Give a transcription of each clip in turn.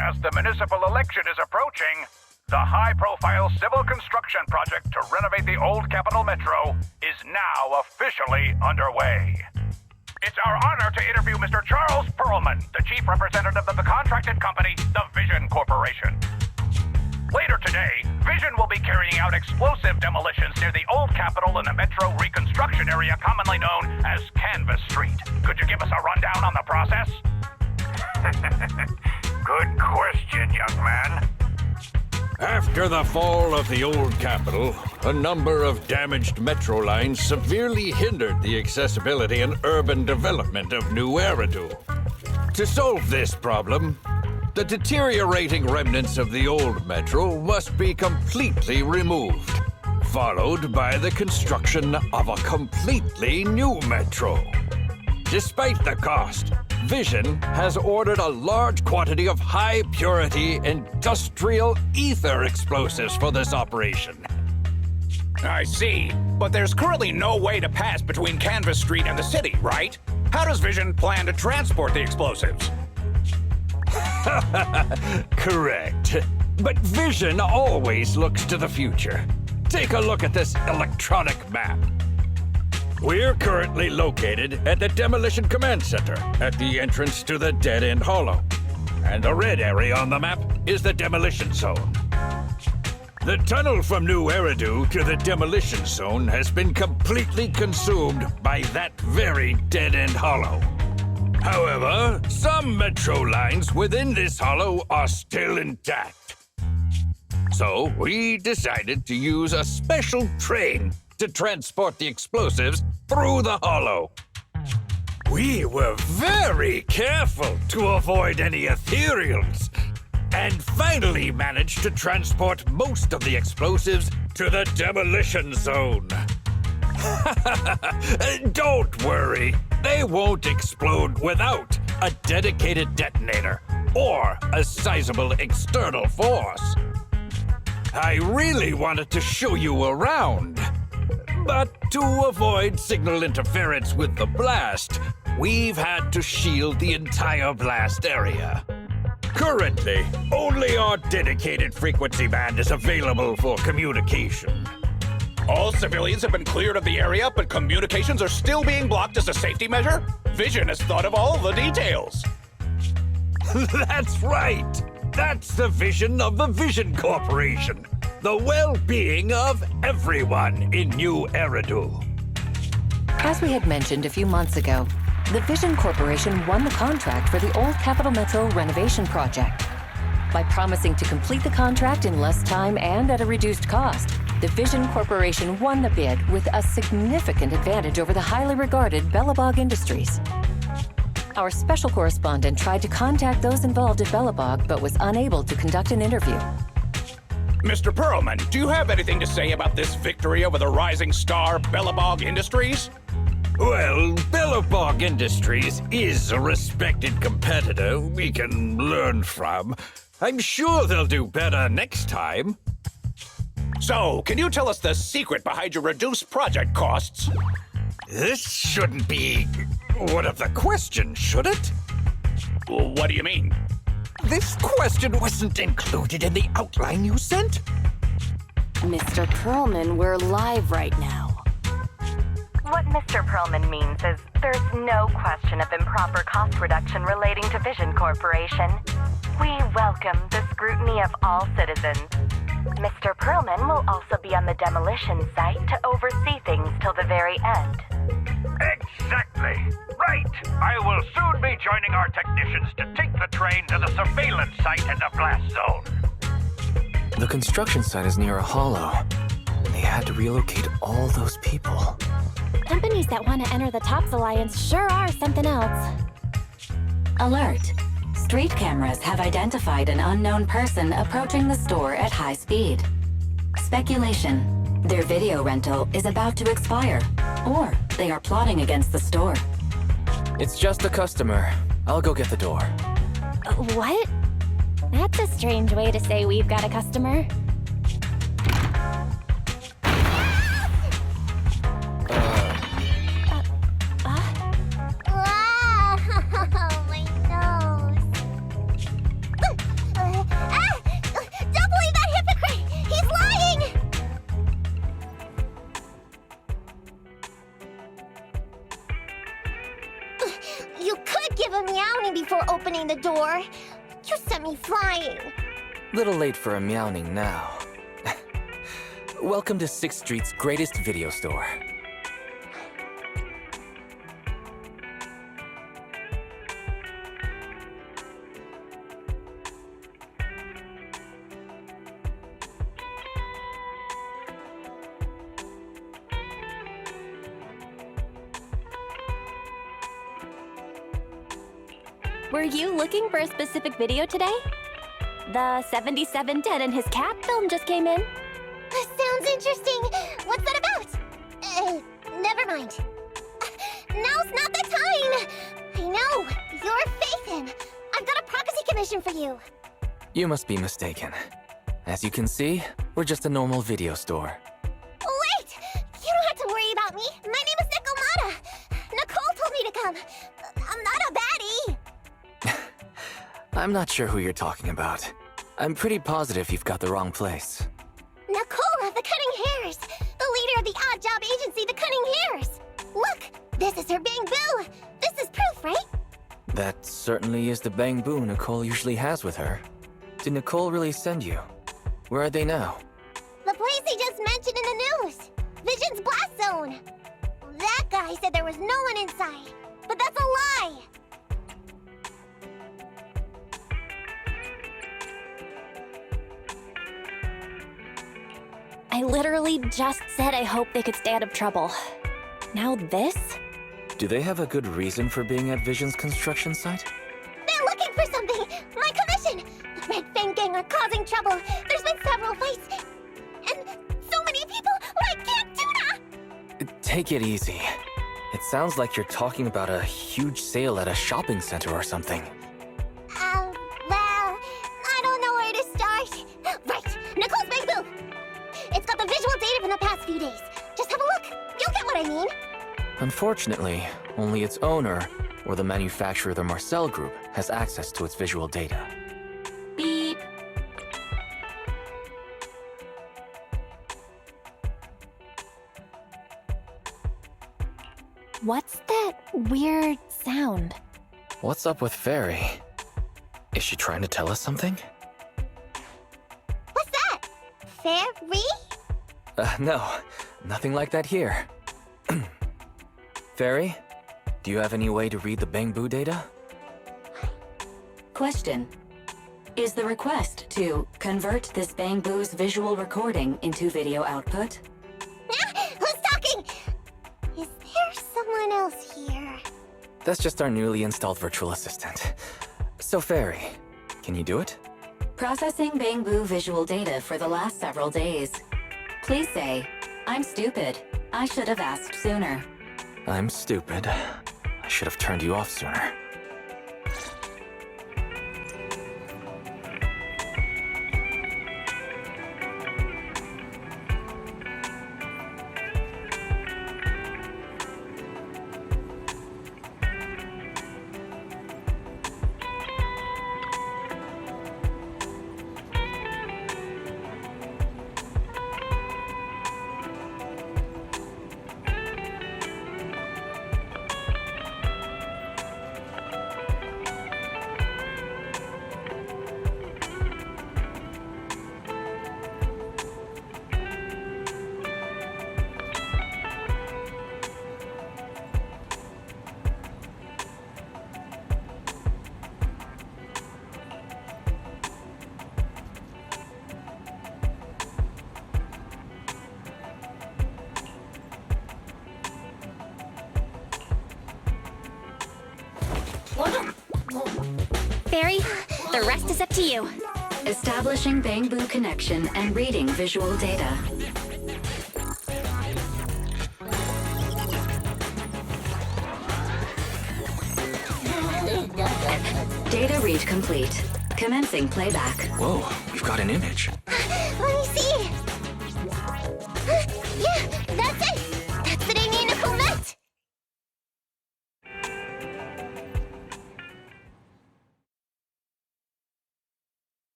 As the municipal election is approaching, the high-profile civil construction project to renovate the old Capital Metro is now officially underway. It's our honor to interview Mr. Charles Perlman, the chief representative of the contracted company, the Vision Corporation. Later today, Vision will be carrying out explosive demolitions near the old Capitol in the Metro reconstruction area commonly known as Canvas Street. Could you give us a rundown on the process? Good question, young man. After the fall of the old Capitol, a number of damaged metro lines severely hindered the accessibility and urban development of New Eridu. To solve this problem, the deteriorating remnants of the old metro must be completely removed, followed by the construction of a completely new metro. Despite the cost, Vision has ordered a large quantity of high-purity industrial ether explosives for this operation. I see, but there's currently no way to pass between Canvas Street and the city, right? How does Vision plan to transport the explosives? Correct. But Vision always looks to the future. Take a look at this electronic map. We're currently located at the Demolition Command Center, at the entrance to the dead-end hollow. And the red area on the map is the demolition zone. The tunnel from New Eridu to the demolition zone has been completely consumed by that very dead-end hollow. However, some metro lines within this hollow are still intact. So we decided to use a special train to transport the explosives through the hollow. We were very careful to avoid any ethereals, and finally managed to transport most of the explosives to the demolition zone. Don't worry, they won't explode without a dedicated detonator or a sizable external force. I really wanted to show you around, but to avoid signal interference with the blast, we've had to shield the entire blast area. Currently, only our dedicated frequency band is available for communication. All civilians have been cleared of the area, but communications are still being blocked as a safety measure? Vision has thought of all the details. That's right! That's the vision of the Vision Corporation. The well-being of everyone in New Eridu. As we had mentioned a few months ago, the Vision Corporation won the contract for the old Capital Metro renovation project. By promising to complete the contract in less time and at a reduced cost, the Vision Corporation won the bid with a significant advantage over the highly regarded Bellabog Industries. Our special correspondent tried to contact those involved at Bellabog, but was unable to conduct an interview. Mr. Perlman, do you have anything to say about this victory over the rising star Bellabog Industries? Well, Bellabog Industries is a respected competitor we can learn from. I'm sure they'll do better next time. So, can you tell us the secret behind your reduced project costs? This shouldn't be one of the questions, should it? What do you mean? This question wasn't included in the outline you sent. Mr. Perlman, we're live right now. What Mr. Perlman means is there's no question of improper cost reduction relating to Vision Corporation. We welcome the scrutiny of all citizens. Mr. Perlman will also be on the demolition site to oversee things till the very end. Exactly. Right. I will soon be joining our technicians to take the train to the surveillance site in the blast zone. The construction site is near a hollow, and they had to relocate all those people. Companies that want to enter the TOPS Alliance sure are something else. Alert! Street cameras have identified an unknown person approaching the store at high speed. Speculation. Their video rental is about to expire, or they are plotting against the store. It's just a customer. I'll go get the door. What? That's a strange way to say we've got a customer. My nose. You could give a meowing before opening the door. You sent me flying. Little late for a meowing now. Welcome to 6th Street's greatest video store. Were you looking for a specific video today? The 7710 and his cat film just came in. Sounds interesting. What's that about? Never mind. Now's not the time. I know. You're Phaethon. I've got a prophecy commission for you. You must be mistaken. As you can see, we're just a normal video store. Wait! You don't have to worry about me. My name is Nikomata. Nicole told me to come. I'm not a baddie. I'm not sure who you're talking about. I'm pretty positive you've got the wrong place. Nicole of the Cunning Hairs, the leader of the odd job agency, the Cunning Hairs. Look, this is her bang boo. This is proof, right? That certainly is the bang boo Nicole usually has with her. Did Nicole really send you? Where are they now? The place they just mentioned in the news. Vision's blast zone. That guy said there was no one inside, but that's a lie. I literally just said I hope they could stay out of trouble. Now this? Do they have a good reason for being at Vision's construction site? They're looking for something! My commission! The Red Fang Gang are causing trouble. There's been several fights. And so many people, I can't do that! Take it easy. It sounds like you're talking about a huge sale at a shopping center or something. Well, I don't know where to start. Right, Nicole's Bang Boo! It's got the visual data from the past few days. Just have a look. You'll get what I mean. Unfortunately, only its owner, or the manufacturer, the Marcel Group, has access to its visual data. Beep. What's that weird sound? What's up with Fairy? Is she trying to tell us something? What's that? Fairy? No. Nothing like that here. Fairy, do you have any way to read the Bang Boo data? Question. Is the request to convert this Bang Boo's visual recording into video output? Who's talking? Is there someone else here? That's just our newly installed virtual assistant. So Fairy, can you do it? Processing Bang Boo visual data for the last several days. Please say, I'm stupid. I should have asked sooner. I'm stupid. I should have turned you off sooner. Fairy, the rest is up to you. Establishing Bang Boo connection and reading visual data. Data read complete. Commencing playback. Whoa, we've got an image. Let me see. Yeah, that's it. That's the day me and Nicole met.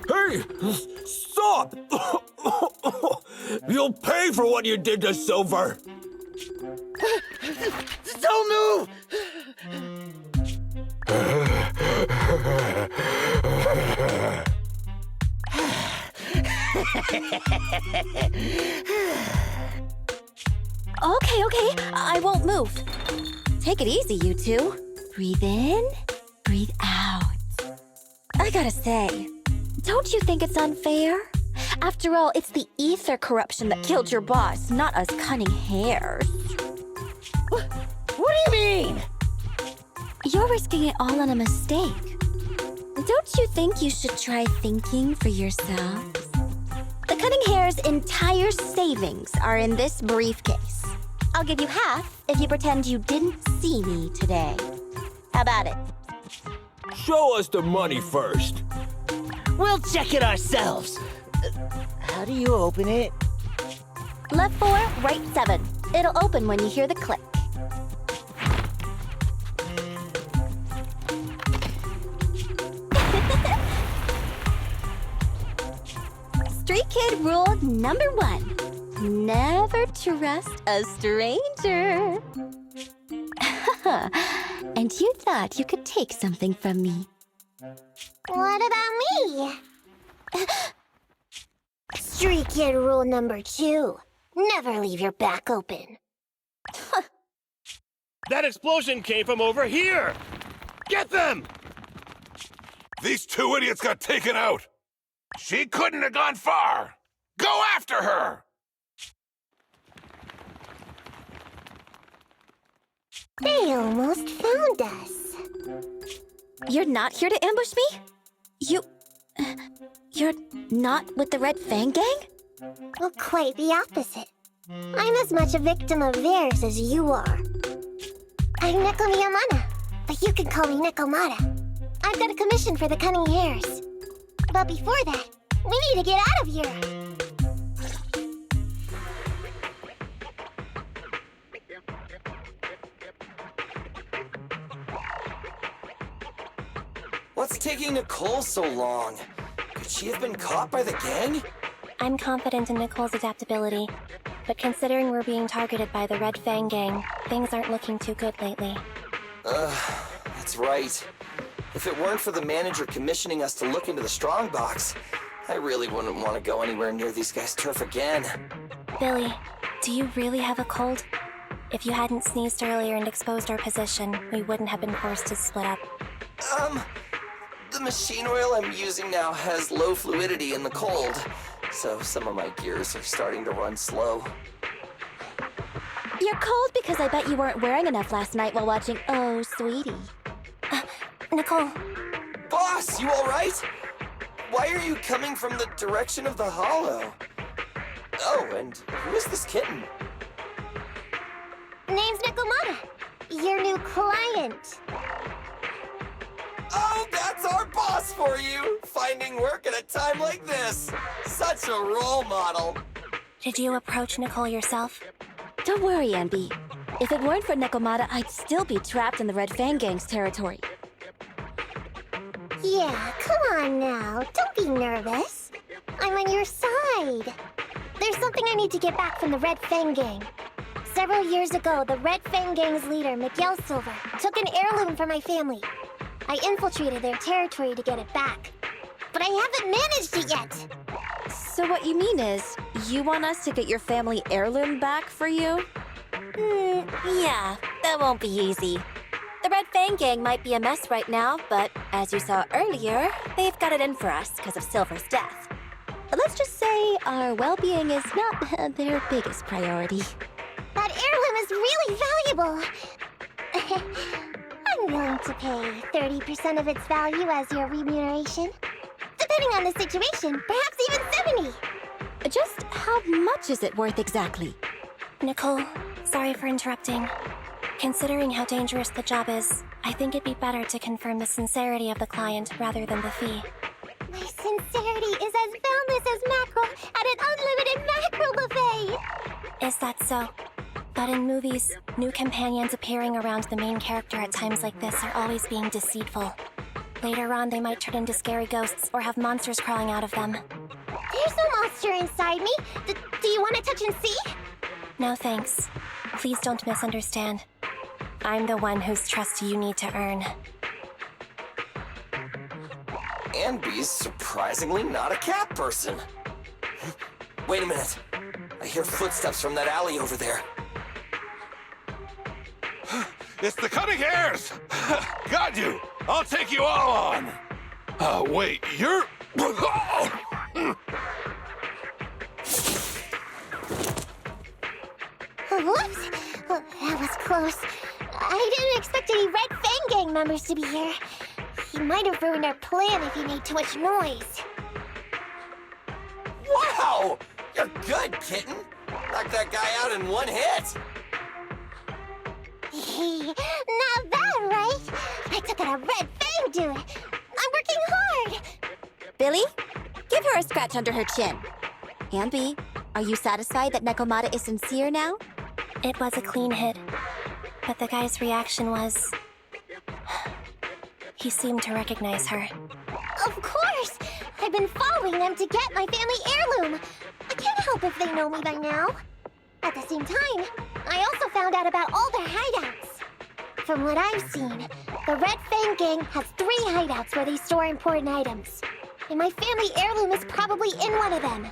Hey! Stop! You'll pay for what you did to Silver! Don't move! Okay, I won't move. Take it easy, you two. Breathe in, breathe out. I gotta say, don't you think it's unfair? After all, it's the ether corruption that killed your boss, not us cunning hares. What do you mean? You're risking it all on a mistake. Don't you think you should try thinking for yourselves? The cunning hare's entire savings are in this briefcase. I'll give you half if you pretend you didn't see me today. How about it? Show us the money first. We'll check it ourselves. How do you open it? Left 4, right 7. It'll open when you hear the click. Street Kid rule number 1. Never trust a stranger. And you thought you could take something from me. What about me? Street Kid rule number 2. Never leave your back open. That explosion came from over here! Get them! These 2 idiots got taken out. She couldn't have gone far. Go after her! They almost found us. You're not here to ambush me? You're not with the Red Fang Gang? Well, quite the opposite. I'm as much a victim of theirs as you are. I'm Neko Miyamana, but you can call me Nekomata. I've got a commission for the Cunning Hares. But before that, we need to get out of here. What's taking Nicole so long? Could she have been caught by the gang? I'm confident in Nicole's adaptability, but considering we're being targeted by the Red Fang Gang, things aren't looking too good lately. That's right. If it weren't for the manager commissioning us to look into the strongbox, I really wouldn't want to go anywhere near these guys' turf again. Billy, do you really have a cold? If you hadn't sneezed earlier and exposed our position, we wouldn't have been forced to split up. The machine oil I'm using now has low fluidity in the cold, so some of my gears are starting to run slow. You're cold because I bet you weren't wearing enough last night while watching Oh, Sweetie. Nicole. Boss, you alright? Why are you coming from the direction of the hollow? Oh, and who is this kitten? Name's Nekomata, your new client. Oh, that's our boss for you! Finding work at a time like this! Such a role model! Did you approach Nicole yourself? Don't worry, Envy. If it weren't for Nekomata, I'd still be trapped in the Red Fang Gang's territory. Yeah, come on now. Don't be nervous. I'm on your side. There's something I need to get back from the Red Fang Gang. Several years ago, the Red Fang Gang's leader, Miguel Silver, took an heirloom from my family. I infiltrated their territory to get it back. But I haven't managed it yet. So what you mean is, you want us to get your family heirloom back for you? Yeah, that won't be easy. The Red Fang Gang might be a mess right now, but as you saw earlier, they've got it in for us because of Silver's death. Let's just say our well-being is not their biggest priority. That heirloom is really valuable. I'm willing to pay 30% of its value as your remuneration. Depending on the situation, perhaps even 70. Just how much is it worth exactly? Nicole, sorry for interrupting. Considering how dangerous the job is, I think it'd be better to confirm the sincerity of the client rather than the fee. My sincerity is as boundless as mackerel at an unlimited mackerel buffet! Is that so? But in movies, new companions appearing around the main character at times like this are always being deceitful. Later on, they might turn into scary ghosts or have monsters crawling out of them. There's no monster inside me. Do you want to touch and see? No thanks. Please don't misunderstand. I'm the one whose trust you need to earn. Anby's surprisingly not a cat person. Wait a minute. I hear footsteps from that alley over there. It's the Cunning Hares! Got you! I'll take you all on! Wait, you're... Whoops! Oh, that was close. I didn't expect any Red Fang Gang members to be here. He might have ruined our plan if he made too much noise. Wow! You're good, kitten. Knocked that guy out in one hit. Not bad, right? I took out a Red Fang dude. I'm working hard. Billy, give her a scratch under her chin. Anby, are you satisfied that Nekomata is sincere now? It was a clean hit, but the guy's reaction was... he seemed to recognize her. Of course! I've been following them to get my family heirloom. I can't help if they know me by now. At the same time, I also found out about all their hideouts. From what I've seen, the Red Fang Gang has 3 hideouts where they store important items. And my family heirloom is probably in one of them.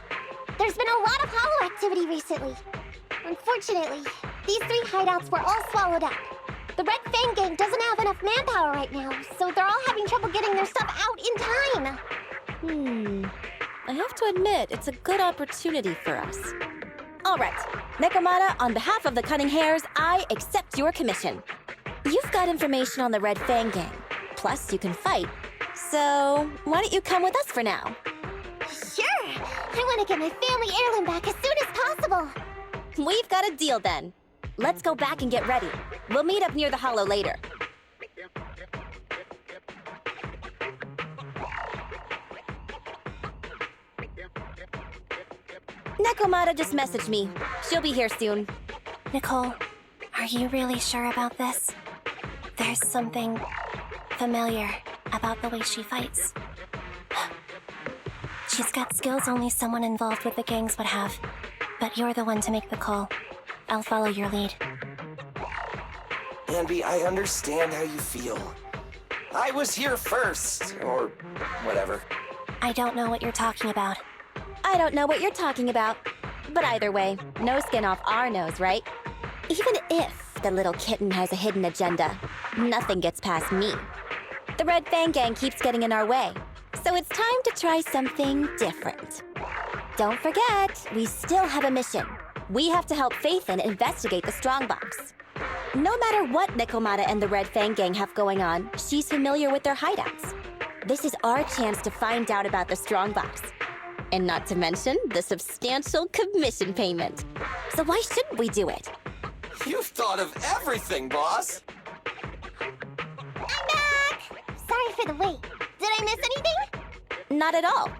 There's been a lot of hollow activity recently. Unfortunately, these 3 hideouts were all swallowed up. The Red Fang Gang doesn't have enough manpower right now, so they're all having trouble getting their stuff out in time. I have to admit, it's a good opportunity for us. All right, Nekomata, on behalf of the Cunning Hares, I accept your commission. You've got information on the Red Fang Gang. Plus, you can fight. So, why don't you come with us for now? Sure! I want to get my family heirloom back as soon as possible. We've got a deal then. Let's go back and get ready. We'll meet up near the hollow later. Nekomata just messaged me. She'll be here soon. Nicole, are you really sure about this? There's something familiar about the way she fights. She's got skills only someone involved with the gangs would have. But you're the one to make the call. I'll follow your lead. Anby, I understand how you feel. I was here first, or whatever. I don't know what you're talking about. I don't know what you're talking about. But either way, no skin off our nose, right? Even if the little kitten has a hidden agenda, nothing gets past me. The Red Fang Gang keeps getting in our way, so it's time to try something different. Don't forget, we still have a mission. We have to help Faithin investigate the Strongbox. No matter what Nekomata and the Red Fang Gang have going on, she's familiar with their hideouts. This is our chance to find out about the Strongbox. And not to mention the substantial commission payment. So why shouldn't we do it? You've thought of everything, boss. I'm back! Sorry for the wait. Did I miss anything? Not at all.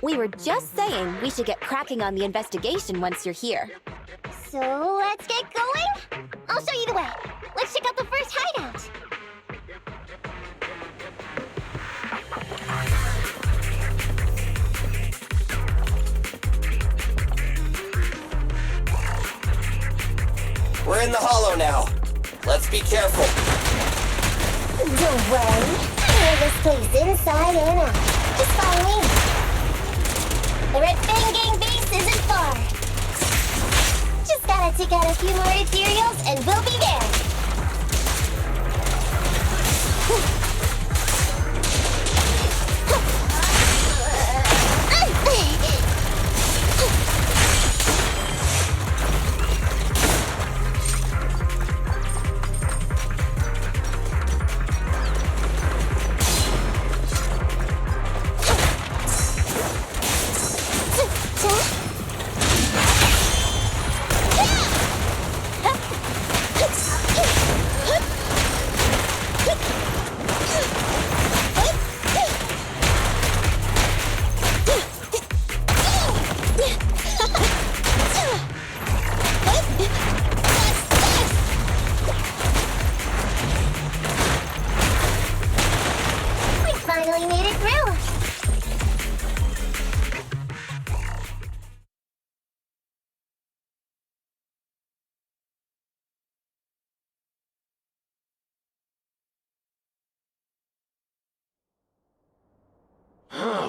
We were just saying we should get cracking on the investigation once you're here. So let's get going? I'll show you the way. Let's check out the first hideout. We're in the hollow now. Let's be careful. Don't worry. I know this place inside and out. Just follow me. The Red Fang Gang base isn't far. Just gotta take out a few more materials and we'll be there.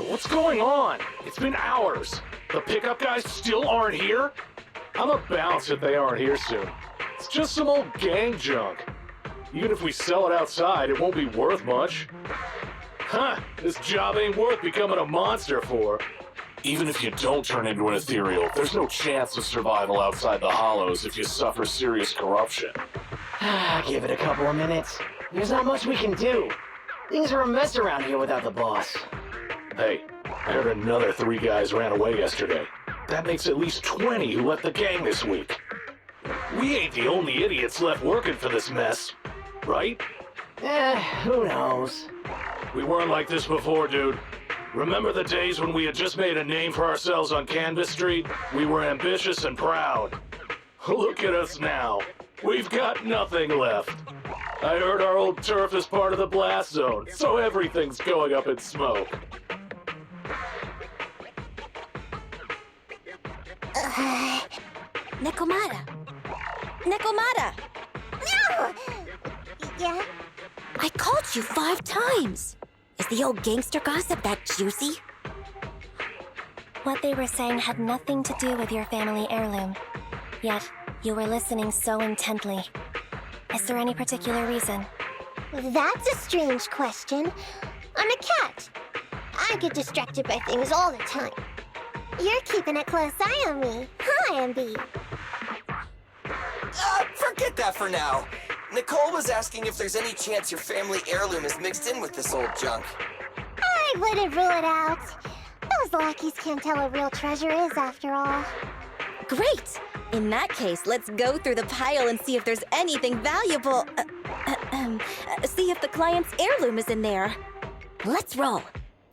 What's going on? It's been hours. The pickup guys still aren't here? I'm a bounce if they aren't here soon. It's just some old gang junk. Even if we sell it outside, it won't be worth much. Huh, this job ain't worth becoming a monster for. Even if you don't turn into an ethereal, there's no chance of survival outside the hollows if you suffer serious corruption. Give it a couple of minutes. There's not much we can do. Things are a mess around here without the boss. Hey, I heard another 3 guys ran away yesterday. That makes at least 20 who left the gang this week. We ain't the only idiots left working for this mess, right? Who knows? We weren't like this before, dude. Remember the days when we had just made a name for ourselves on Canvas Street? We were ambitious and proud. Look at us now. We've got nothing left. I heard our old turf is part of the blast zone, so everything's going up in smoke. Nekomata! Nekomata! No! Yeah? I called you 5 times! Is the old gangster gossip that juicy? What they were saying had nothing to do with your family heirloom. Yet, you were listening so intently. Is there any particular reason? That's a strange question. I'm a cat. I get distracted by things all the time. You're keeping a close eye on me, huh, Ambi? Forget that for now. Nicole was asking if there's any chance your family heirloom is mixed in with this old junk. I wouldn't rule it out. Those lackeys can't tell what real treasure is, after all. Great! In that case, let's go through the pile and see if there's anything valuable. See if the client's heirloom is in there. Let's roll.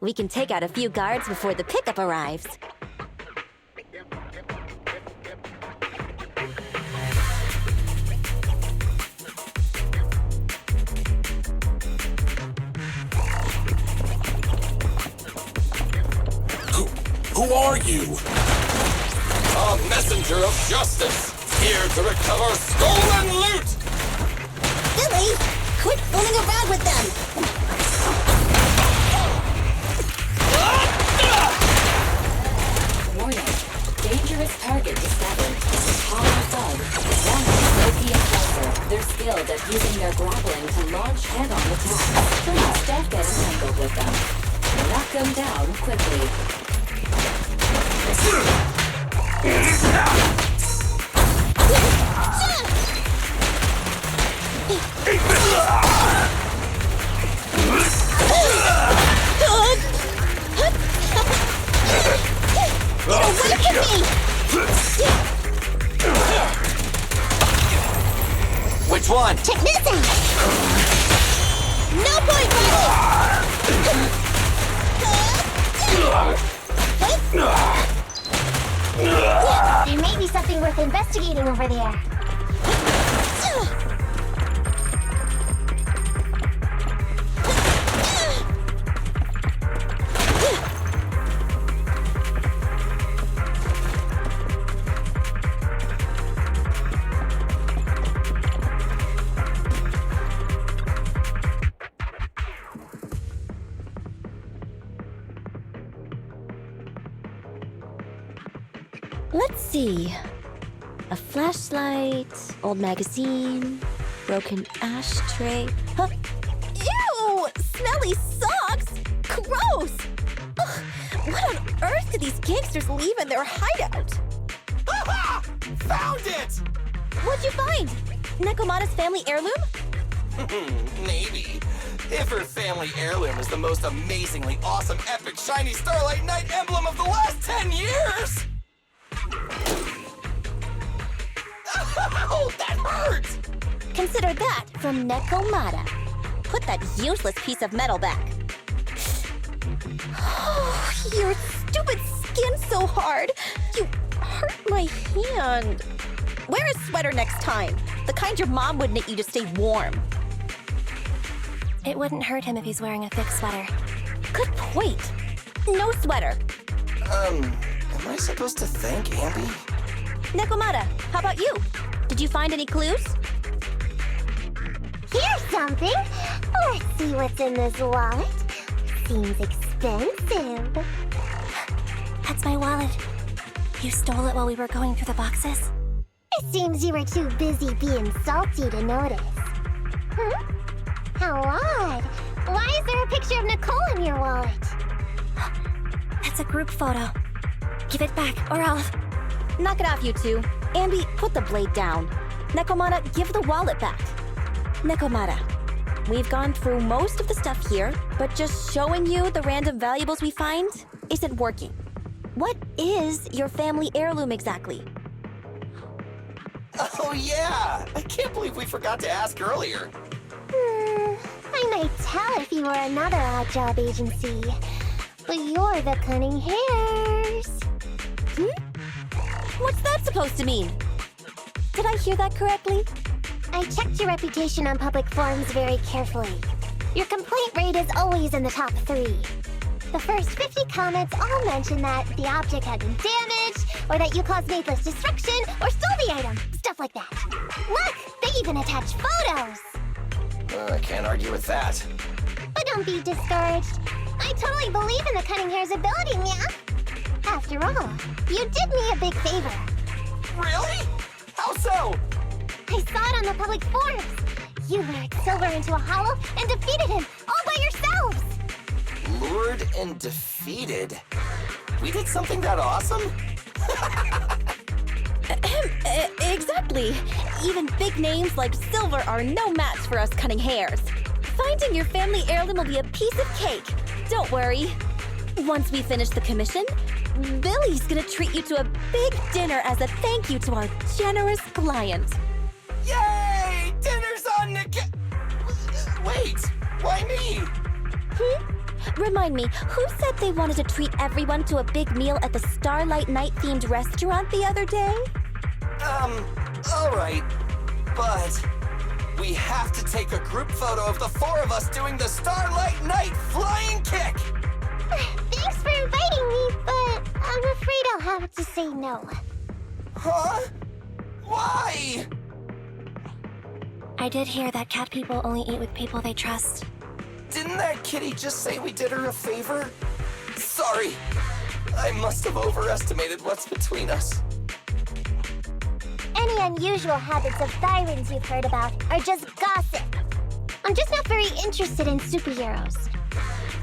We can take out a few guards before the pickup arrives. Who are you? A messenger of justice, here to recover stolen loot! Billy, quit fooling around with them! Warning. Dangerous target discovered. Hollow thug. One smoky oppressor. They're skilled at using their grappling to launch head-on attacks. Please don't get entangled with them. Knock them down quickly. Which one? Check this out! No point, There may be something worth investigating over there. Let's see. A flashlight, old magazine, broken ashtray. Huh? Ew! Smelly socks! Gross! Ugh, what on earth did these gangsters leave in their hideout? Ha-ha! Found it! What'd you find? Nekomata's family heirloom? Maybe. If her family heirloom is the most amazingly awesome, epic, shiny Starlight Knight emblem of the last 10 years! Oh, that hurt! Consider that from Nekomata. Put that useless piece of metal back. Oh, your stupid skin's so hard. You hurt my hand. Wear a sweater next time. The kind your mom would knit you to stay warm. It wouldn't hurt him if he's wearing a thick sweater. Good point. No sweater. Am I supposed to thank Ambi? Nekomata, how about you? Did you find any clues? Here's something! Let's see what's in this wallet. Seems expensive. expensive. That's my wallet. You stole it while we were going through the boxes? It seems you were too busy being salty to notice. How odd. Why is there a picture of Nicole in your wallet? That's a group photo. Give it back, or I'll... Knock it off, you two. Ambi, put the blade down. Nekomata, give the wallet back. Nekomata, we've gone through most of the stuff here, but just showing you the random valuables we find isn't working. What is your family heirloom exactly? Oh yeah! I can't believe we forgot to ask earlier. I might tell if you were another odd job agency. But you're the cunning hairs. What's that supposed to mean? Did I hear that correctly? I checked your reputation on public forums very carefully. Your complaint rate is always in the top 3. The first 50 comments all mention that the object had been damaged, or that you caused needless destruction, or stole the item. Stuff like that. Look! They even attach photos! I can't argue with that. But don't be discouraged. I totally believe in the cunning hair's ability, yeah? After all, you did me a big favor. Really? How so? I saw it on the public forums. You lured Silver into a hollow and defeated him all by yourselves. Lured and defeated? We did something that awesome? Exactly. Even big names like Silver are no match for us cunning hairs. Finding your family heirloom will be a piece of cake. Don't worry. Once we finish the commission, Billy's gonna treat you to a big dinner as a thank you to our generous client. Yay! Dinner's on Wait, why me? Remind me, who said they wanted to treat everyone to a big meal at the Starlight Night-themed restaurant the other day? Alright. But we have to take a group photo of the 4 of us doing the Starlight Night flying kick! Thanks for inviting me, but I'm afraid I'll have to say no. Huh? Why? I did hear that cat people only eat with people they trust. Didn't that kitty just say we did her a favor? Sorry. I must have overestimated what's between us. Any unusual habits of Thyrans you've heard about are just gossip. I'm just not very interested in superheroes.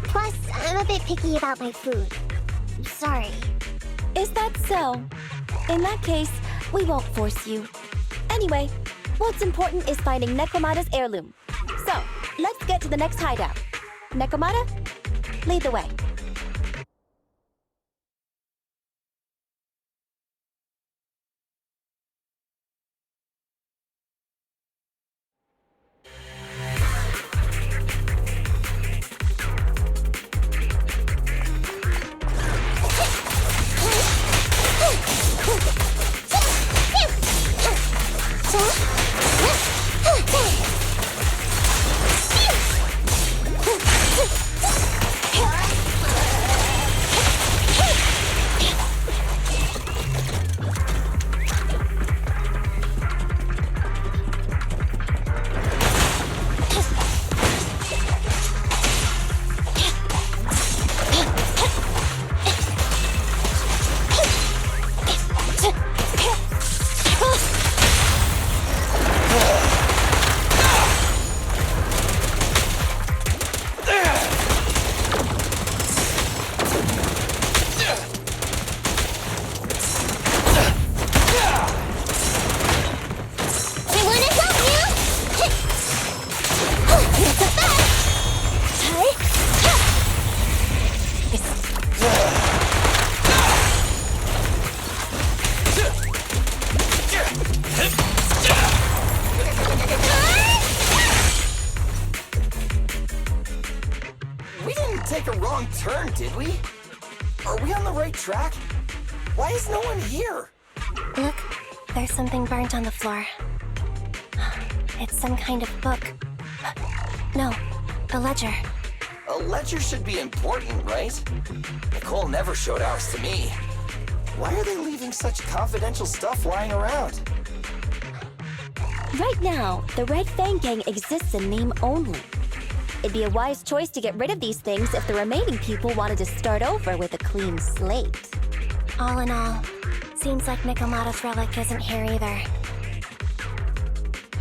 Plus, I'm a bit picky about my food. Sorry. Is that so? In that case, we won't force you. Anyway, what's important is finding Nekomata's heirloom. So, let's get to the next hideout. Nekomata, lead the way. Take a wrong turn, did we? Are we on the right track? Why is no one here? Look, there's something burnt on the floor. It's some kind of book. No, a ledger. A ledger should be important, right? Nicole never showed ours to me. Why are they leaving such confidential stuff lying around? Right now, the Red Fang Gang exists in name only. It'd be a wise choice to get rid of these things if the remaining people wanted to start over with a clean slate. All in all, seems like Nikomado's relic isn't here either.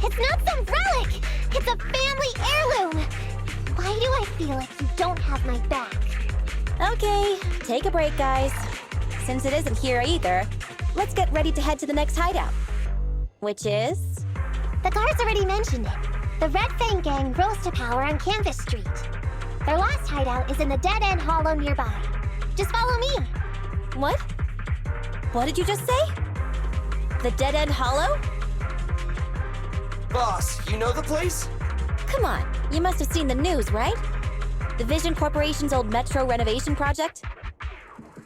It's not some relic! It's a family heirloom! Why do I feel like you don't have my back? Okay, take a break, guys. Since it isn't here either, let's get ready to head to the next hideout. Which is? The guards already mentioned it. The Red Fang Gang rose to power on Canvas Street. Their last hideout is in the Dead End Hollow nearby. Just follow me. What? What did you just say? The Dead End Hollow? Boss, you know the place? Come on, you must have seen the news, right? The Vision Corporation's old metro renovation project?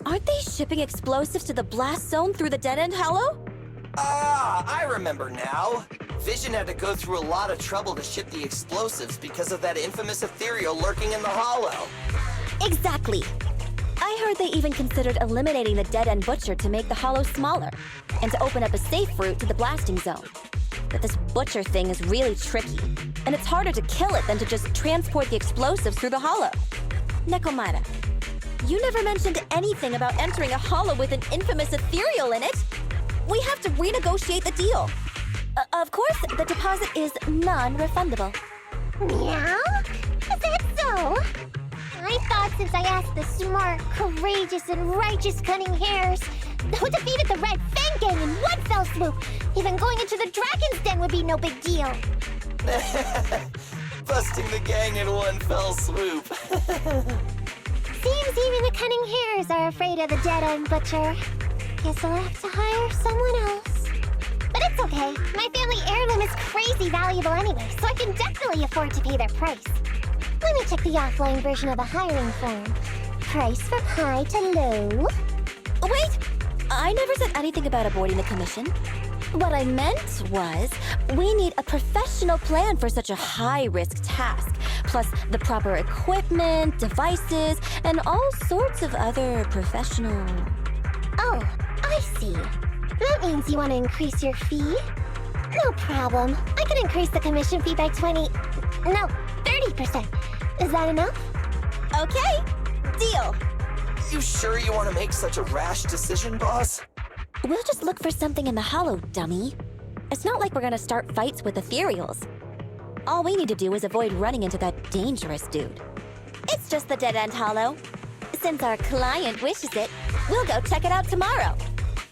Aren't they shipping explosives to the blast zone through the Dead End Hollow? Ah, I remember now. Vision had to go through a lot of trouble to ship the explosives because of that infamous ethereal lurking in the hollow. Exactly. I heard they even considered eliminating the Dead End Butcher to make the hollow smaller, and to open up a safe route to the blasting zone. But this Butcher thing is really tricky, and it's harder to kill it than to just transport the explosives through the hollow. Nekomata, you never mentioned anything about entering a hollow with an infamous ethereal in it. We have to renegotiate the deal. Of course, the deposit is non-refundable. Meow? Is that so? I thought since I asked the smart, courageous, and righteous Cunning Hares, who defeated the Red Fang Gang in one fell swoop, even going into the Dragon's Den would be no big deal. Busting the gang in one fell swoop. Seems even the Cunning Hares are afraid of the Dead End Butcher. Guess I'll have to hire someone else. But it's okay. My family heirloom is crazy valuable anyway, so I can definitely afford to pay their price. Let me check the offline version of the hiring form. Price from high to low. Wait! I never said anything about avoiding the commission. What I meant was, we need a professional plan for such a high-risk task, plus the proper equipment, devices, and all sorts of other professional... Oh, I see. That means you want to increase your fee? No problem. I can increase the commission fee by 30%. Is that enough? Okay, deal. You sure you want to make such a rash decision, boss? We'll just look for something in the hollow, dummy. It's not like we're gonna start fights with ethereals. All we need to do is avoid running into that dangerous dude. It's just the Dead End Hollow. Since our client wishes it, we'll go check it out tomorrow.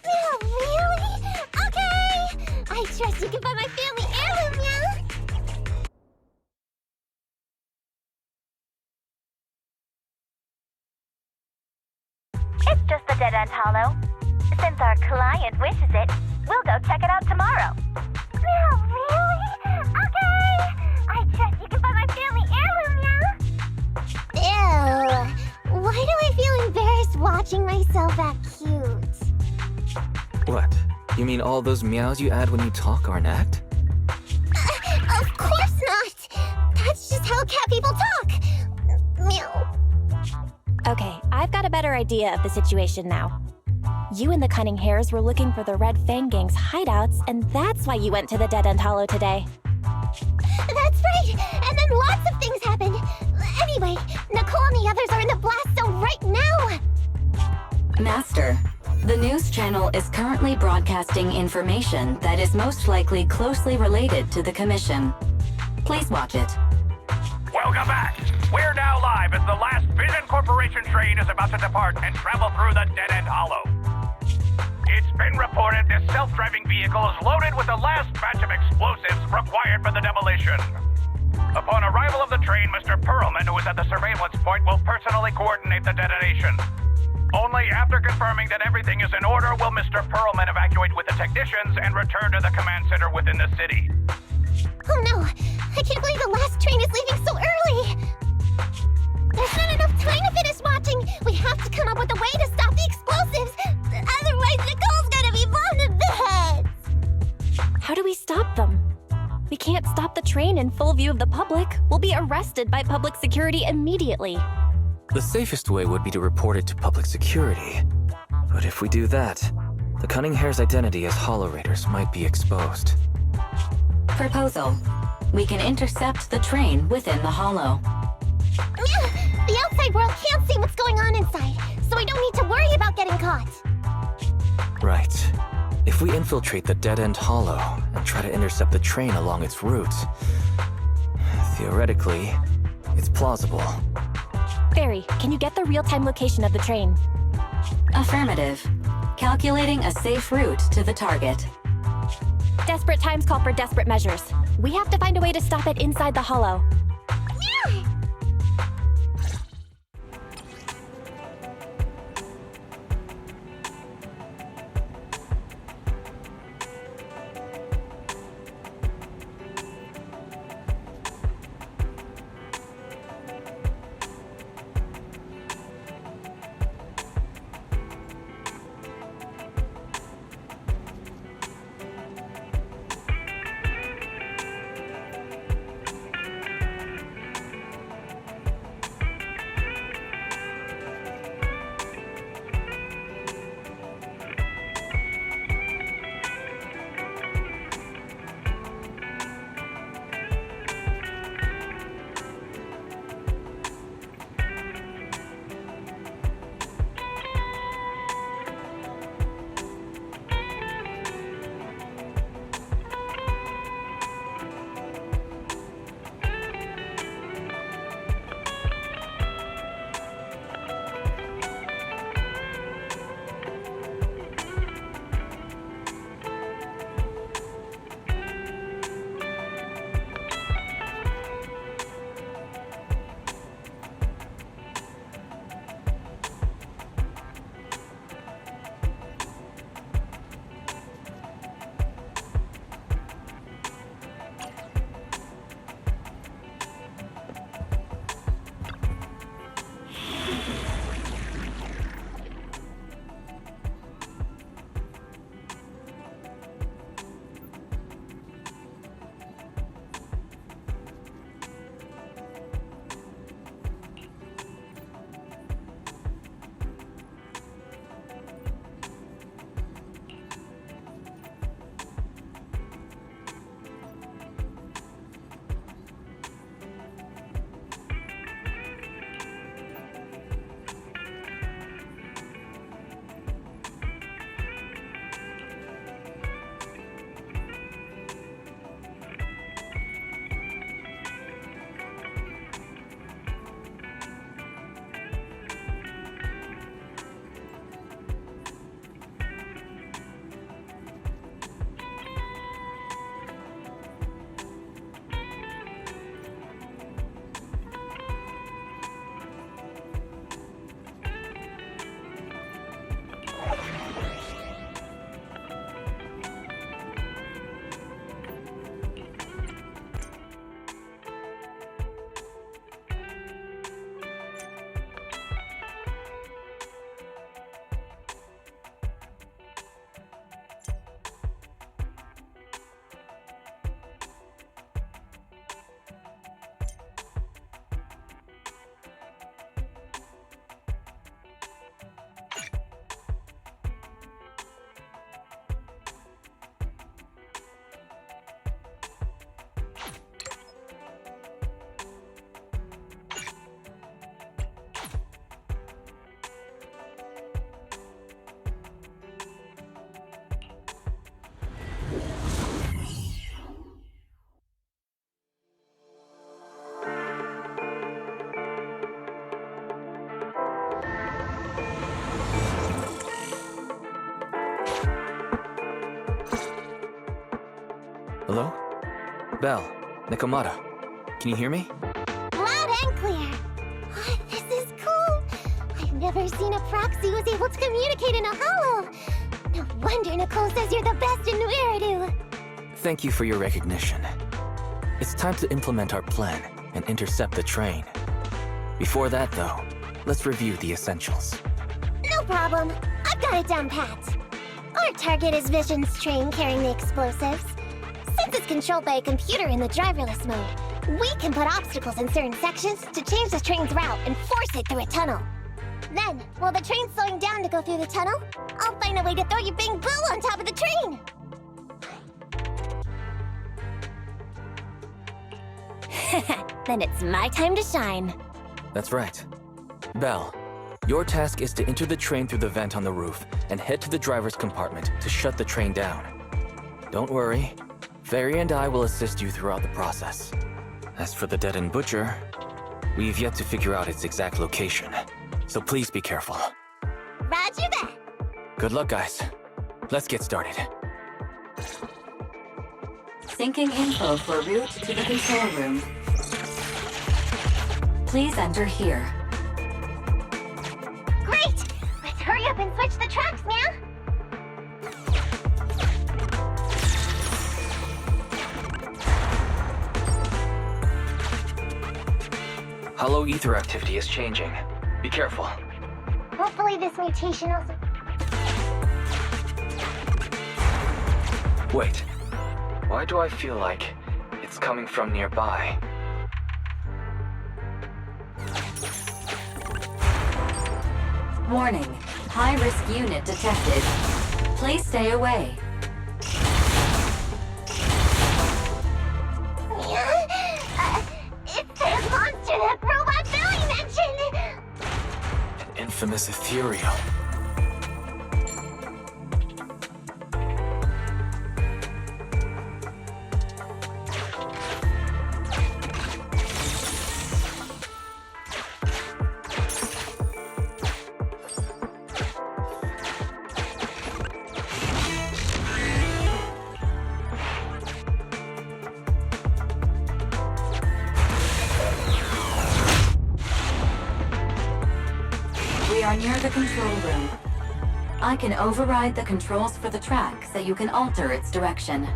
Oh, really? Okay! I trust you can find my family heirloom, yeah? It's just the Dead End Hollow. Since our client wishes it, we'll go check it out tomorrow. Oh, really? Okay! I trust you can find my family heirloom, yeah? Ew. Why do I feel embarrassed watching myself act cute? What? You mean all those meows you add when you talk aren't act? Of course not! That's just how cat people talk! Meow. Okay, I've got a better idea of the situation now. You and the Cunning Hares were looking for the Red Fang Gang's hideouts, and that's why you went to the Dead End Hollow today. That's right! And then lots of things happened! Anyway, Nicole and the others are in the blast zone right now! Master, the news channel is currently broadcasting information that is most likely closely related to the commission. Please watch it. Welcome back. We're now live as the last Vision Corporation train is about to depart and travel through the Dead End Hollow. It's been reported this self-driving vehicle is loaded with the last batch of explosives required for the demolition. Upon arrival of the train, Mr. Perlman, who is at the surveillance point, will personally coordinate the detonation. Only after confirming that everything is in order will Mr. Perlman evacuate with the technicians and return to the command center within the city. Oh no! I can't believe the last train is leaving so early! There's not enough time to finish watching! We have to come up with a way to stop the explosives! Otherwise, Nicole's gonna be bombed to bits! How do we stop them? We can't stop the train in full view of the public. We'll be arrested by public security immediately. The safest way would be to report it to public security. But if we do that, the Cunning Hare's identity as Hollow Raiders might be exposed. Proposal. We can intercept the train within the hollow. The outside world can't see what's going on inside, so we don't need to worry about getting caught. Right. If we infiltrate the dead-end hollow and try to intercept the train along its route, theoretically, it's plausible. Barry, can you get the real-time location of the train? Affirmative. Calculating a safe route to the target. Desperate times call for desperate measures. We have to find a way to stop it inside the hollow. Hello? Belle, Nikomata. Can you hear me? Loud and clear. This is cool. I've never seen a proxy who was able to communicate in a hollow. No wonder Nicole says you're the best in Nuiridu. Thank you for your recognition. It's time to implement our plan and intercept the train. Before that, though, let's review the essentials. No problem. I've got it down pat. Our target is Vision's train carrying the explosives. Since it's controlled by a computer in the driverless mode, we can put obstacles in certain sections to change the train's route and force it through a tunnel. Then, while the train's slowing down to go through the tunnel, I'll find a way to throw you Bing Boo on top of the train! Then it's my time to shine. That's right. Belle, your task is to enter the train through the vent on the roof and head to the driver's compartment to shut the train down. Don't worry. Fairy and I will assist you throughout the process. As for the dead-end butcher, we've yet to figure out its exact location, so please be careful. Roger that. Good luck, guys. Let's get started. Syncing info for route to the control room. Please enter here. Great! Let's hurry up and switch the tracks, man! Hollow ether activity is changing. Be careful. Hopefully this mutation also... Wait. Why do I feel like it's coming from nearby? Warning. High-risk unit detected. Please stay away. It's that monster that Robot Billy mentioned! An infamous ethereal. We are near the control room. I can override the controls for the track so you can alter its direction.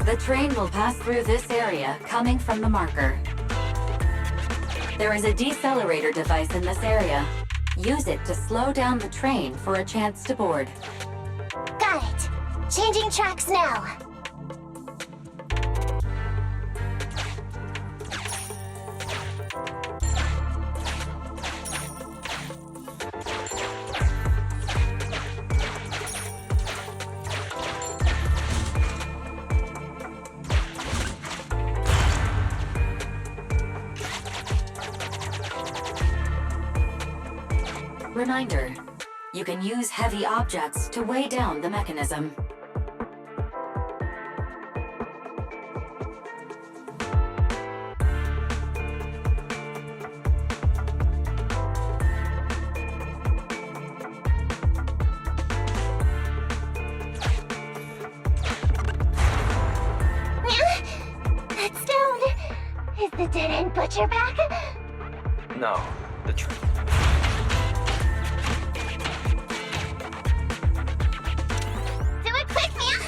The train will pass through this area, coming from the marker. There is a decelerator device in this area. Use it to slow down the train for a chance to board. Got it. Changing tracks now. Reminder, you can use heavy objects to weigh down the mechanism. That sound... Is the dead-end butcher back? No, the train. Do it quick, man!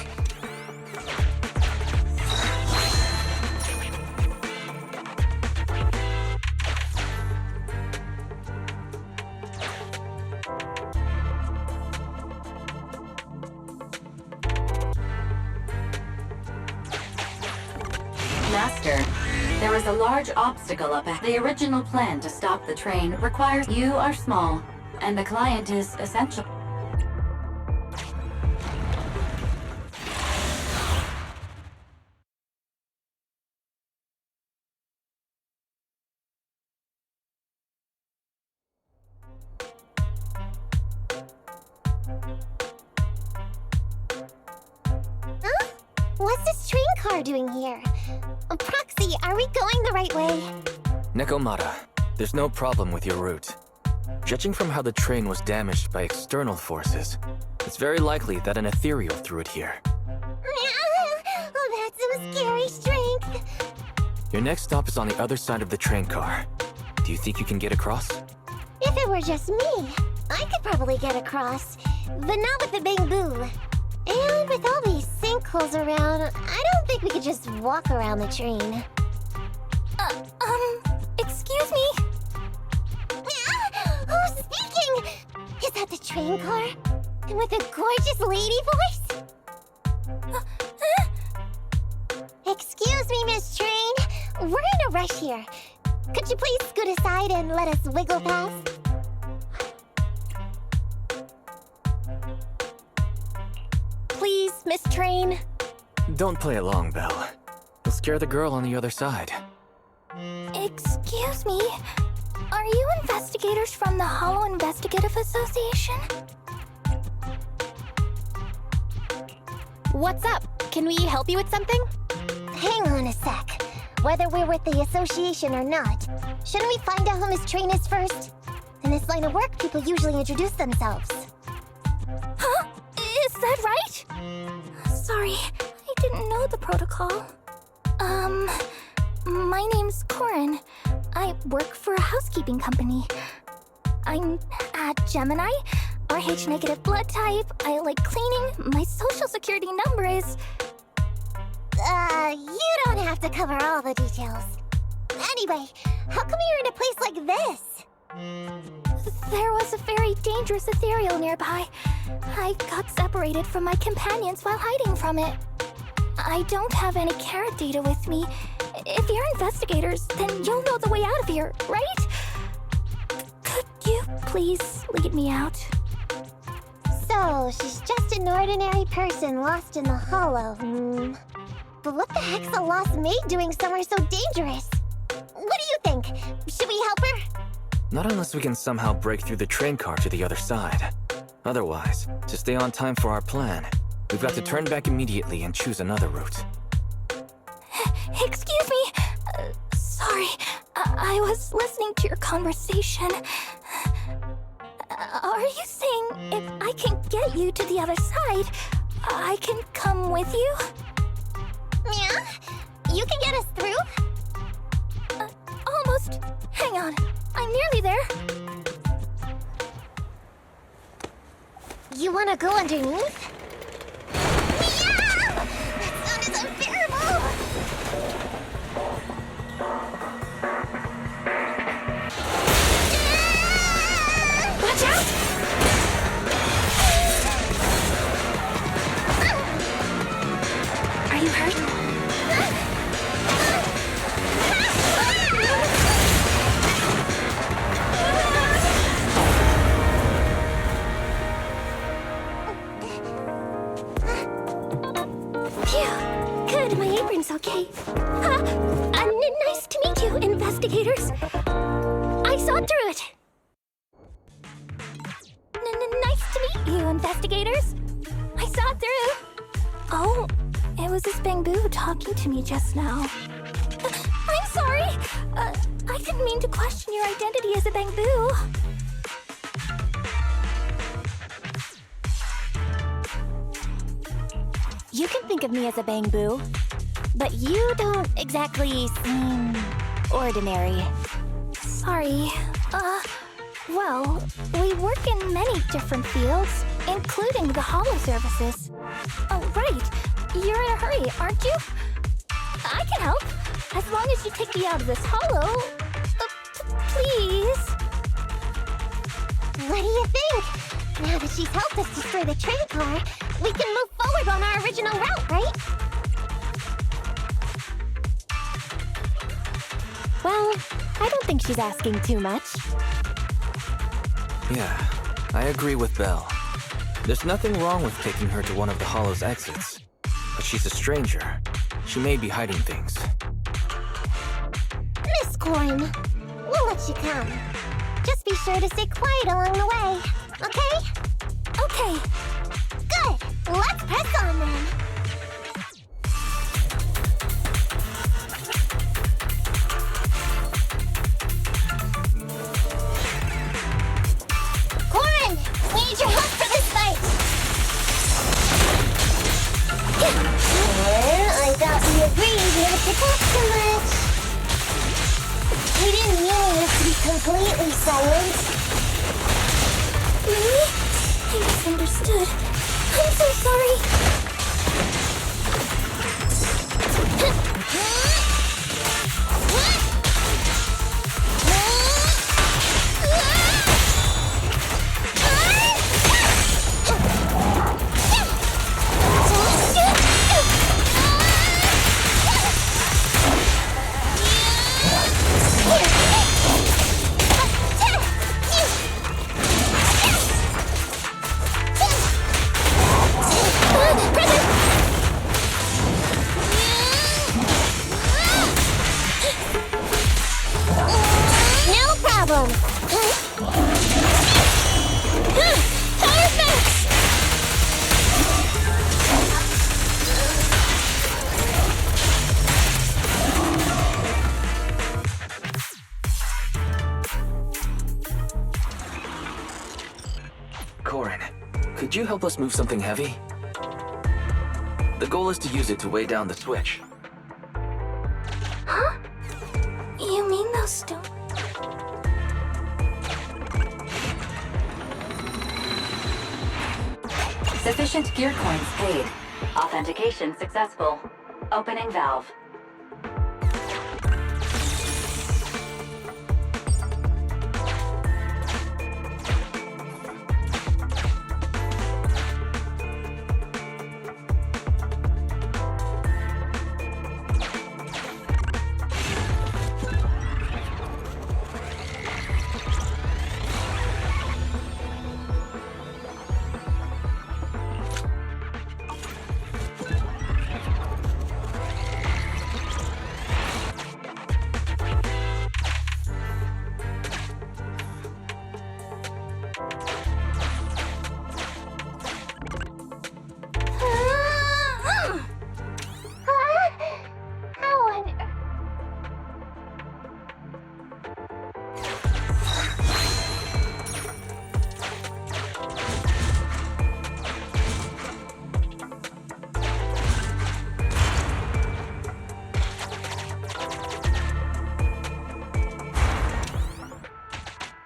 Master, there is a large obstacle up ahead. The original plan to stop the train requires you are small, and the client is essential. Huh? What's this train car doing here? Proxy, are we going the right way? Nekomata, there's no problem with your route. Judging from how the train was damaged by external forces, it's very likely that an ethereal threw it here. Oh, that's some scary strength. Your next stop is on the other side of the train car. Do you think you can get across? If it were just me, I could probably get across, but not with the big boo. And with all these sinkholes around, I don't think we could just walk around the train. Excuse me? Who's speaking? Is that the train car? And with a gorgeous lady voice? Excuse me, Miss Train. We're in a rush here. Could you please scoot aside and let us wiggle past? Please. this, Miss Train? Don't play along, Belle. You'll scare the girl on the other side. Excuse me. Are you investigators from the Hollow Investigative Association? What's up? Can we help you with something? Hang on a sec. Whether we're with the association or not, shouldn't we find out who Miss Train is first? In this line of work, people usually introduce themselves. Huh? Is that right? Sorry, I didn't know the protocol. My name's Corin. I work for a housekeeping company. I'm a Gemini, RH negative blood type, I like cleaning, my social security number is... you don't have to cover all the details. Anyway, how come you're in a place like this? There was a very dangerous ethereal nearby. I got separated from my companions while hiding from it. I don't have any carrot data with me. If you're investigators, then you'll know the way out of here, right? Could you please lead me out? So, she's just an ordinary person lost in the Hollow, But what the heck's a lost maid doing somewhere so dangerous? What do you think? Should we help her? Not unless we can somehow break through the train car to the other side. Otherwise, to stay on time for our plan, we've got to turn back immediately and choose another route. Excuse me. Sorry, I was listening to your conversation. Are you saying if I can get you to the other side, I can come with you? Yeah? You can get us through? Almost. Hang on. I'm nearly there. You wanna go underneath? Meow! That sound is unbearable! Watch out! Are you hurt? Good, my apron's okay. Nice to meet you, investigators. I saw through it. Nice to meet you, investigators. I saw through. Oh, it was this Bangbu talking to me just now. I'm sorry. I didn't mean to question your identity as a Bangbu. You can think of me as a Bangbu, but you don't exactly seem ordinary. Sorry. Well, we work in many different fields, including the Hollow services. Oh, right. You're in a hurry, aren't you? I can help, as long as you take me out of this Hollow. Please. What do you think? Now that she's helped us destroy the train car, we can move forward on our original route, right? Well, I don't think she's asking too much. Yeah, I agree with Belle. There's nothing wrong with taking her to one of the Hollow's exits. But she's a stranger. She may be hiding things. Miss Corin, we'll let you come. Just be sure to stay quiet along the way, okay? Okay. Good. Let's press on then. Corin, we need your help for this fight. I thought we agreed not to talk too much. We didn't mean us to be completely silent. Really? I misunderstood. I'm so sorry. Present! Power fix! Corin, could you help us move something heavy? The goal is to use it to weigh down the switch. Huh? You mean those stones? Sufficient gear coins paid. Authentication successful. Opening valve.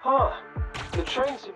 Huh. The train's...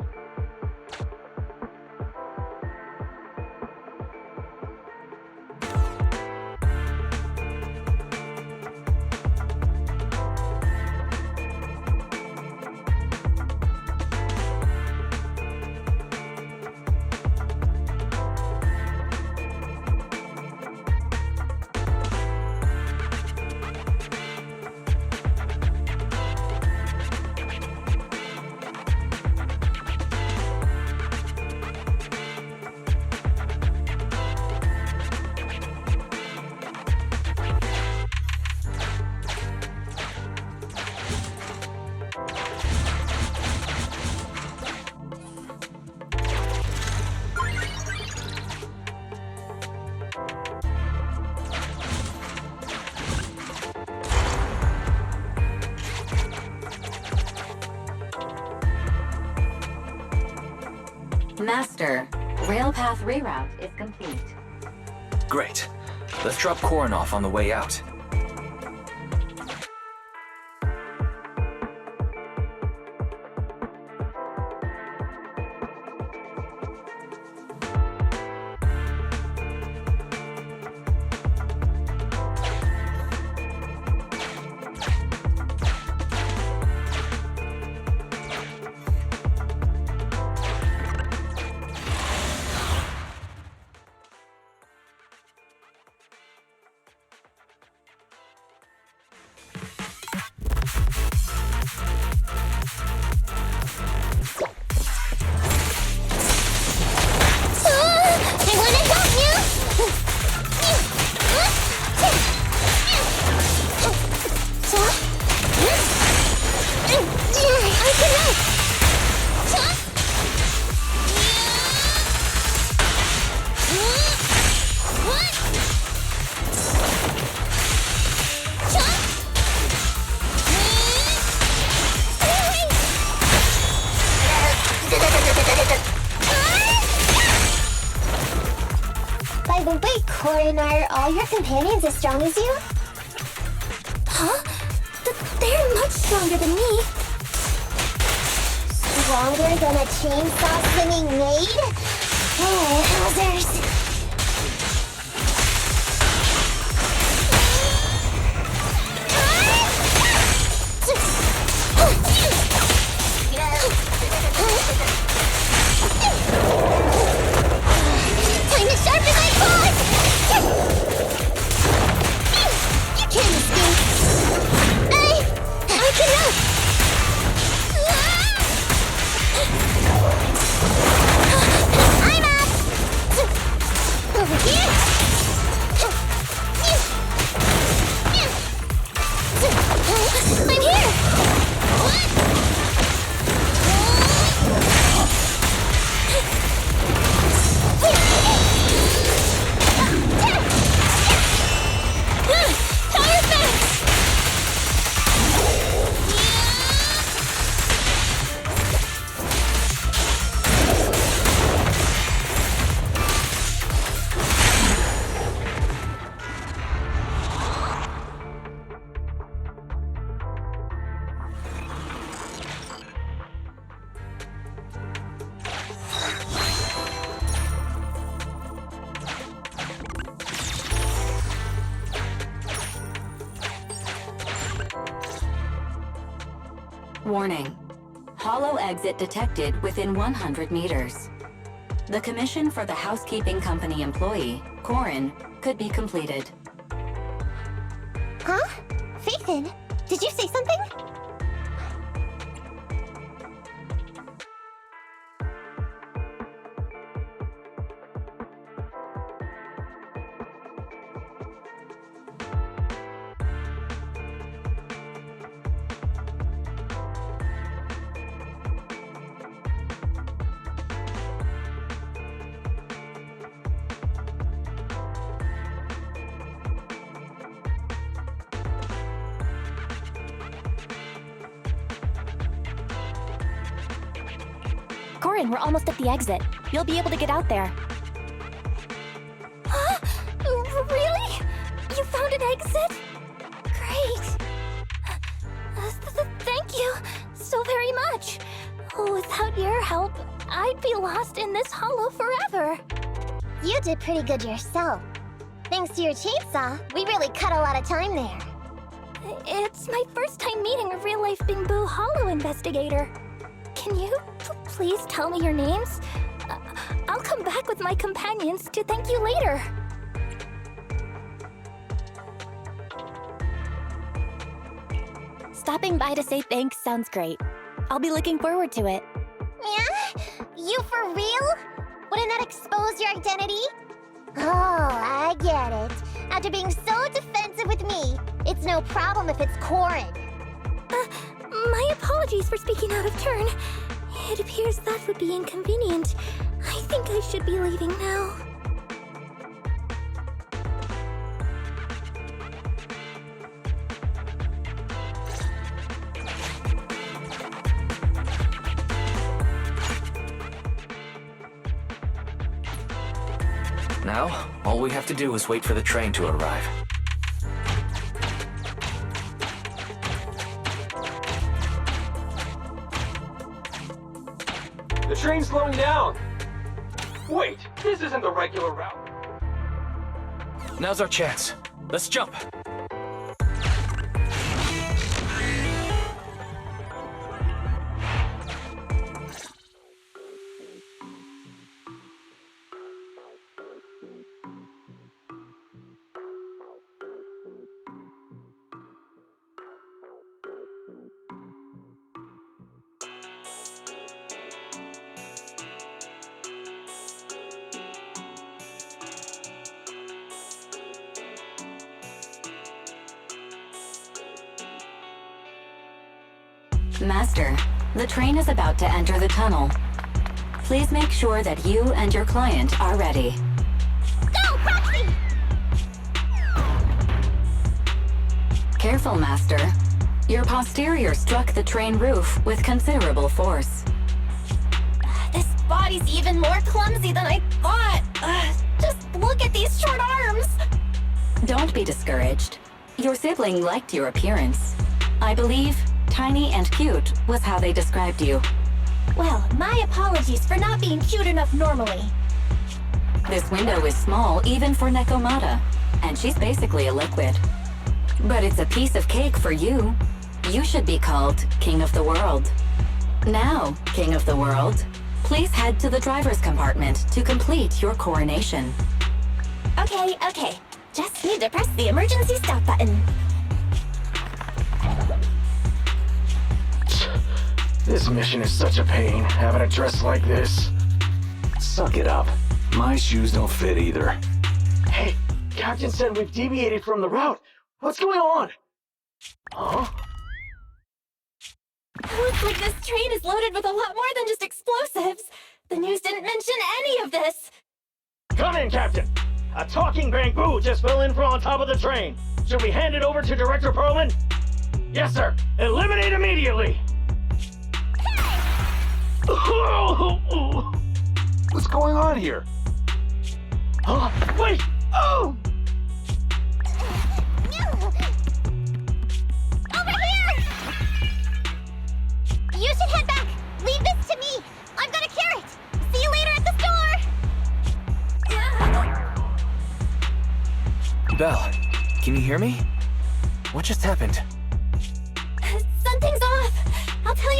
Master, rail path reroute is complete. Great. Let's drop Corin off on the way out. By the way, Corin, are all your companions as strong as you? Huh? They're much stronger than me. Stronger than a chainsaw swinging maid? Oh, howzers. Time to sharpen my claws! You can't escape! I can help! I'm up! Warning. Hollow exit detected within 100 meters. The commission for the housekeeping company employee, Corin, could be completed. Huh? Faithin, did you say something? Corin, we're almost at the exit. You'll be able to get out there. Huh? Really? You found an exit? Great. Thank you so very much. Without your help, I'd be lost in this hollow forever. You did pretty good yourself. Thanks to your chainsaw, we really cut a lot of time there. It's my first time meeting a real-life Bingbu Hollow investigator. Can you please tell me your names? I'll come back with my companions to thank you later. Stopping by to say thanks sounds great. I'll be looking forward to it. Yeah? You for real? Wouldn't that expose your identity? Oh, I get it. After being so defensive with me, it's no problem if it's Corin. My apologies for speaking out of turn. It appears that would be inconvenient. I think I should be leaving now. Now, all we have to do is wait for the train to arrive. The train's slowing down. Wait, this isn't the regular route. Now's our chance. Let's jump. Master, the train is about to enter the tunnel. Please make sure that you and your client are ready. Go, Partie! Careful, Master. Your posterior struck the train roof with considerable force. This body's even more clumsy than I thought. Just look at these short arms. Don't be discouraged. Your sibling liked your appearance. I believe tiny and cute was how they described you. Well, my apologies for not being cute enough normally. This window is small even for Nekomata, and she's basically a liquid. But it's a piece of cake for you. You should be called King of the World. Now, King of the World, please head to the driver's compartment to complete your coronation. Okay. Just need to press the emergency stop button. This mission is such a pain, having a dress like this. Suck it up. My shoes don't fit either. Hey, Captain said we've deviated from the route. What's going on? Huh? Looks like this train is loaded with a lot more than just explosives. The news didn't mention any of this. Come in, Captain. A talking bamboo just fell in from on top of the train. Should we hand it over to Director Perlman? Yes, sir. Eliminate immediately. What's going on here? Huh? Wait! Oh! Over here! You should head back. Leave this to me. I've got a carrot. See you later at the store. Belle, can you hear me? What just happened? Something's off. I'll tell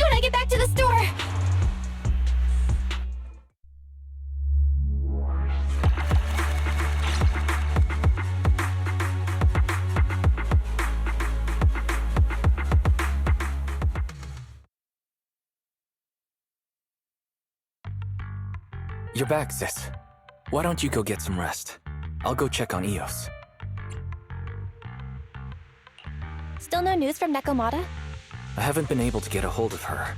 You're back, sis. Why don't you go get some rest? I'll go check on Eos. Still no news from Nekomata? I haven't been able to get a hold of her.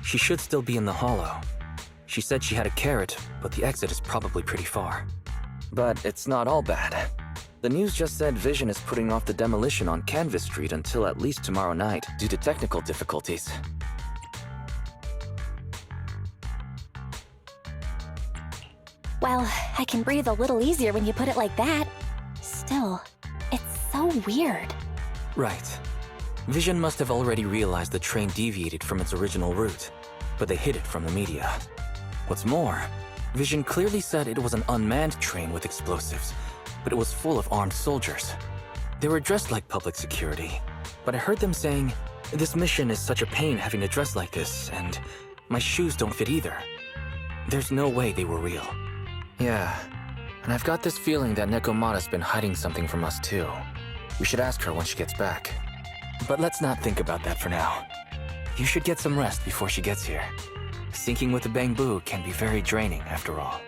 She should still be in the hollow. She said she had a carrot, but the exit is probably pretty far. But it's not all bad. The news just said Vision is putting off the demolition on Canvas Street until at least tomorrow night due to technical difficulties. Well, I can breathe a little easier when you put it like that. Still, it's so weird. Right. Vision must have already realized the train deviated from its original route, but they hid it from the media. What's more, Vision clearly said it was an unmanned train with explosives, but it was full of armed soldiers. They were dressed like public security, but I heard them saying, "This mission is such a pain having to dress like this, and my shoes don't fit either." There's no way they were real. Yeah, and I've got this feeling that Nekomata's been hiding something from us too. We should ask her when she gets back. But let's not think about that for now. You should get some rest before she gets here. Syncing with the Bangbu can be very draining after all.